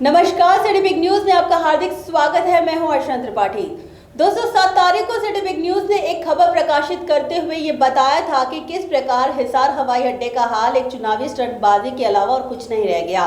नमस्कार, city big news में आपका हार्दिक स्वागत है। मैं हूं अर्चना त्रिपाठी। दोस्तों, 7 तारीख को सिटी बिग न्यूज ने एक खबर प्रकाशित करते हुए ये बताया था कि किस प्रकार हिसार हवाई अड्डे का हाल एक चुनावी स्टंटबाजी के अलावा और कुछ नहीं रह गया।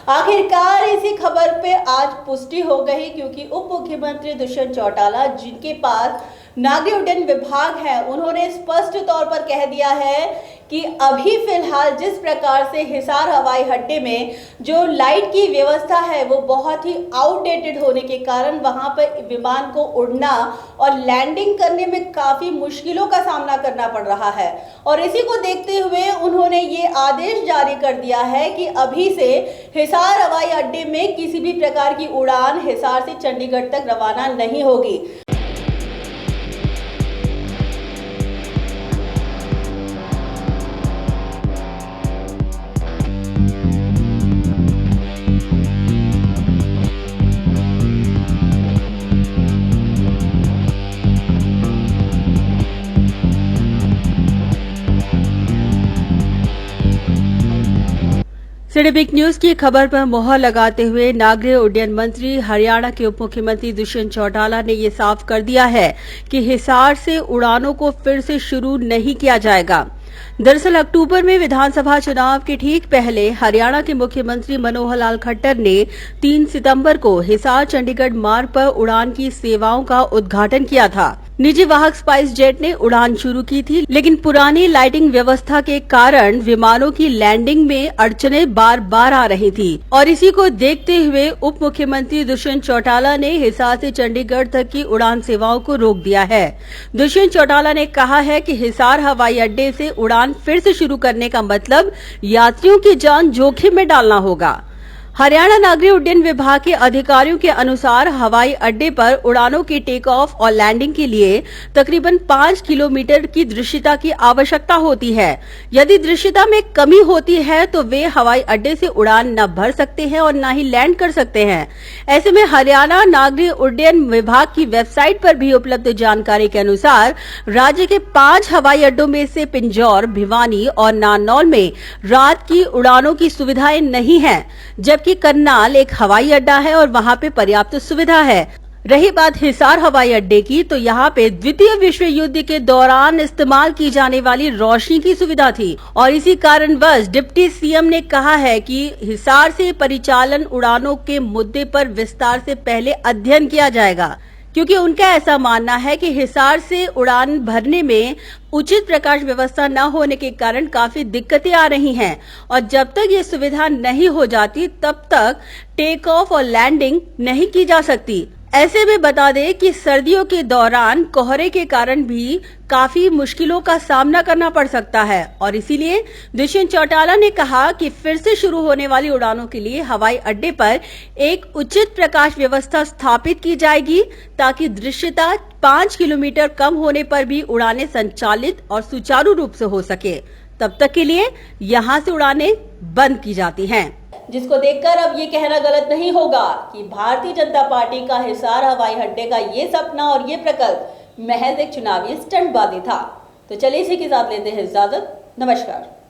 आखिरकार इसी खबर पे आज पुष्टि हो गई, क्योंकि उप मुख्यमंत्री दुष्यंत चौटाला, जिनके पास नागरिक उड्डयन विभाग है, उन्होंने स्पष्ट तौर पर कह दिया है कि अभी फिलहाल जिस प्रकार से हिसार हवाई अड्डे में जो लाइट की व्यवस्था है वो बहुत ही आउटडेटेड होने के कारण वहां पर विमान को उड़ना और लैंडिंग करने में काफी मुश्किलों का सामना करना पड़ रहा है। और इसी को देखते हुए उन्होंने ये आदेश जारी कर दिया है कि अभी से हिसार हवाई अड्डे में किसी भी प्रकार की उड़ान हिसार से चंडीगढ़ तक रवाना नहीं होगी। सिटी बिग न्यूज की खबर पर मोहर लगाते हुए नागरिक उड्डयन मंत्री हरियाणा के उप मुख्यमंत्री दुष्यंत चौटाला ने ये साफ कर दिया है कि हिसार से उड़ानों को फिर से शुरू नहीं किया जाएगा। दरअसल अक्टूबर में विधानसभा चुनाव के ठीक पहले हरियाणा के मुख्यमंत्री मनोहर लाल खट्टर ने 3 सितंबर को हिसार चंडीगढ़ मार्ग पर उड़ान की सेवाओं का उद्घाटन किया था। निजी वाहक स्पाइस जेट ने उड़ान शुरू की थी, लेकिन पुरानी लाइटिंग व्यवस्था के कारण विमानों की लैंडिंग में अड़चनें बार बार आ रही थी। और इसी को देखते हुए उप मुख्यमंत्री दुष्यंत चौटाला ने हिसार से चंडीगढ़ तक की उड़ान सेवाओं को रोक दिया है। दुष्यंत चौटाला ने कहा है कि हिसार हवाई अड्डे से उड़ान फिर से शुरू करने का मतलब यात्रियों की जान जोखिम में डालना होगा। हरियाणा नागरिक उड्डयन विभाग के अधिकारियों के अनुसार हवाई अड्डे पर उड़ानों की टेक ऑफ और लैंडिंग के लिए तकरीबन 5 किलोमीटर की दृश्यता की आवश्यकता होती है। यदि दृश्यता में कमी होती है तो वे हवाई अड्डे से उड़ान न भर सकते हैं और न ही लैंड कर सकते हैं। ऐसे में हरियाणा नागरिक उड्डयन विभाग की वेबसाइट पर भी उपलब्ध जानकारी के अनुसार राज्य के 5 हवाई अड्डों में से पिंजौर, भिवानी और नारनौल में रात की उड़ानों की सुविधाएं नहीं है, जबकि करनाल एक हवाई अड्डा है और वहां पे पर्याप्त सुविधा है। रही बात हिसार हवाई अड्डे की, तो यहाँ पे द्वितीय विश्व युद्ध के दौरान इस्तेमाल की जाने वाली रोशनी की सुविधा थी और इसी कारणवश डिप्टी सीएम ने कहा है कि हिसार से परिचालन उड़ानों के मुद्दे पर विस्तार से पहले अध्ययन किया जाएगा, क्योंकि उनका ऐसा मानना है कि हिसार से उड़ान भरने में उचित प्रकाश व्यवस्था न होने के कारण काफी दिक्कतें आ रही हैं और जब तक ये सुविधा नहीं हो जाती तब तक टेक ऑफ और लैंडिंग नहीं की जा सकती। ऐसे में बता दें कि सर्दियों के दौरान कोहरे के कारण भी काफी मुश्किलों का सामना करना पड़ सकता है और इसीलिए दुष्यंत चौटाला ने कहा कि फिर से शुरू होने वाली उड़ानों के लिए हवाई अड्डे पर एक उचित प्रकाश व्यवस्था स्थापित की जाएगी, ताकि दृश्यता 5 किलोमीटर कम होने पर भी उड़ानें संचालित और सुचारू रूप से हो सके। तब तक के लिए यहाँ से उड़ानें बंद की जाती हैं, जिसको देखकर अब ये कहना गलत नहीं होगा कि भारतीय जनता पार्टी का हिसार हवाई अड्डे का ये सपना और ये प्रकल्प महज एक चुनावी स्टंटबाजी था। तो चलिए इसी के साथ लेते हैं इजाजत। नमस्कार।